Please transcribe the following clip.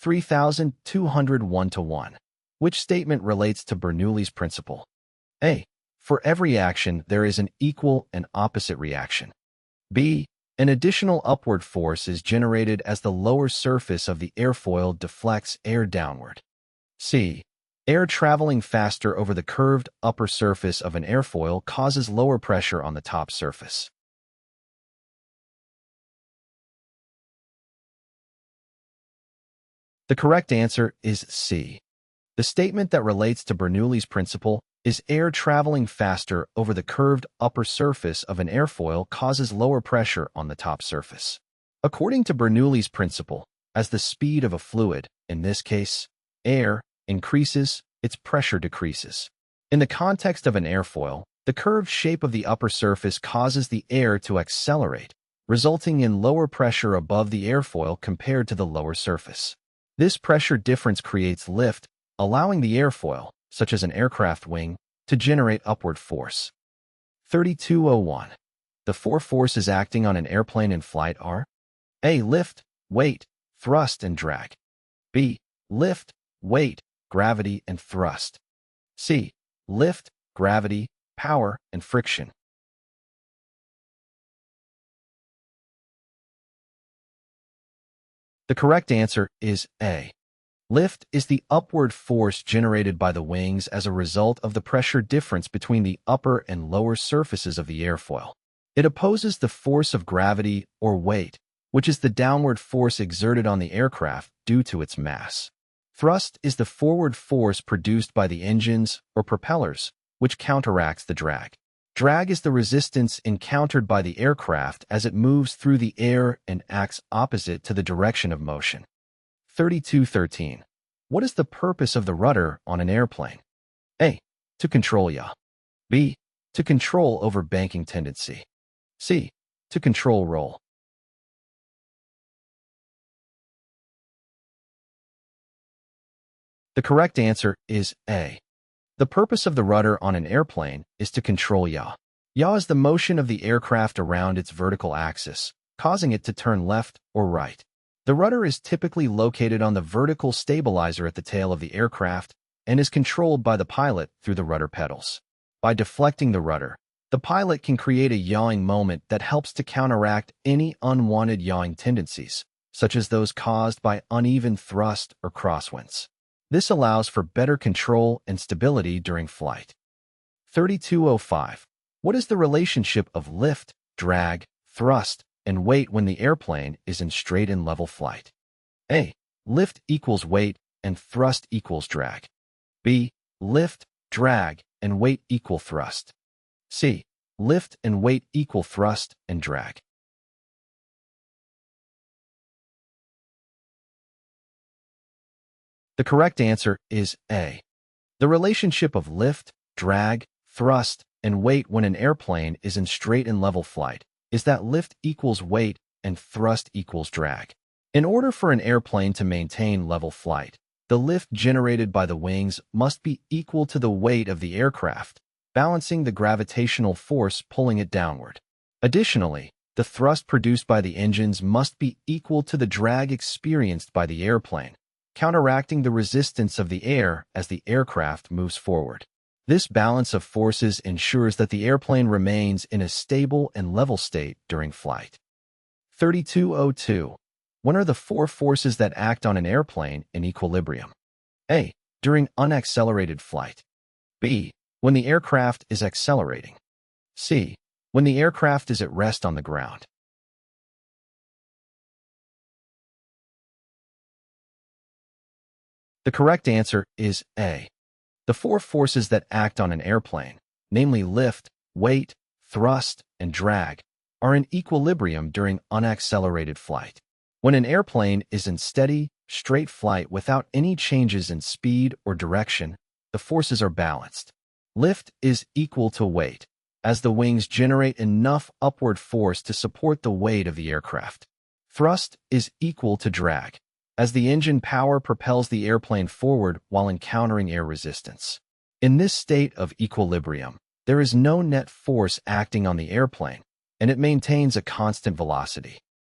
Q3201-1. Which statement relates to Bernoulli's principle? A. For every action, there is an equal and opposite reaction. B. An additional upward force is generated as the lower surface of the airfoil deflects air downward. C. Air traveling faster over the curved upper surface of an airfoil causes lower pressure on the top surface. The correct answer is C. The statement that relates to Bernoulli's principle is air traveling faster over the curved upper surface of an airfoil causes lower pressure on the top surface. According to Bernoulli's principle, as the speed of a fluid, in this case, air, increases, its pressure decreases. In the context of an airfoil, the curved shape of the upper surface causes the air to accelerate, resulting in lower pressure above the airfoil compared to the lower surface. This pressure difference creates lift, allowing the airfoil, such as an aircraft wing, to generate upward force. 3201. The four forces acting on an airplane in flight are A. Lift, weight, thrust, and drag. B. Lift, weight, gravity, and thrust. C. Lift, gravity, power, and friction. The correct answer is A. Lift is the upward force generated by the wings as a result of the pressure difference between the upper and lower surfaces of the airfoil. It opposes the force of gravity or weight, which is the downward force exerted on the aircraft due to its mass. Thrust is the forward force produced by the engines or propellers, which counteracts the drag. Drag is the resistance encountered by the aircraft as it moves through the air and acts opposite to the direction of motion. 3213. What is the purpose of the rudder on an airplane? A. To control yaw. B. To control over banking tendency. C. To control roll. The correct answer is A. The purpose of the rudder on an airplane is to control yaw. Yaw is the motion of the aircraft around its vertical axis, causing it to turn left or right. The rudder is typically located on the vertical stabilizer at the tail of the aircraft and is controlled by the pilot through the rudder pedals. By deflecting the rudder, the pilot can create a yawing moment that helps to counteract any unwanted yawing tendencies, such as those caused by uneven thrust or crosswinds. This allows for better control and stability during flight. 3205. What is the relationship of lift, drag, thrust, and weight when the airplane is in straight and level flight? A. Lift equals weight and thrust equals drag. B. Lift, drag, and weight equal thrust. C. Lift and weight equal thrust and drag. The correct answer is A. The relationship of lift, drag, thrust, and weight when an airplane is in straight and level flight is that lift equals weight and thrust equals drag. In order for an airplane to maintain level flight, the lift generated by the wings must be equal to the weight of the aircraft, balancing the gravitational force pulling it downward. Additionally, the thrust produced by the engines must be equal to the drag experienced by the airplane, counteracting the resistance of the air as the aircraft moves forward. This balance of forces ensures that the airplane remains in a stable and level state during flight. 3202. When are the four forces that act on an airplane in equilibrium? A. During unaccelerated flight. B. When the aircraft is accelerating. C. When the aircraft is at rest on the ground. The correct answer is A. The four forces that act on an airplane, namely lift, weight, thrust, and drag, are in equilibrium during unaccelerated flight. When an airplane is in steady, straight flight without any changes in speed or direction, the forces are balanced. Lift is equal to weight, as the wings generate enough upward force to support the weight of the aircraft. Thrust is equal to drag, as the engine power propels the airplane forward while encountering air resistance. In this state of equilibrium, there is no net force acting on the airplane, and it maintains a constant velocity.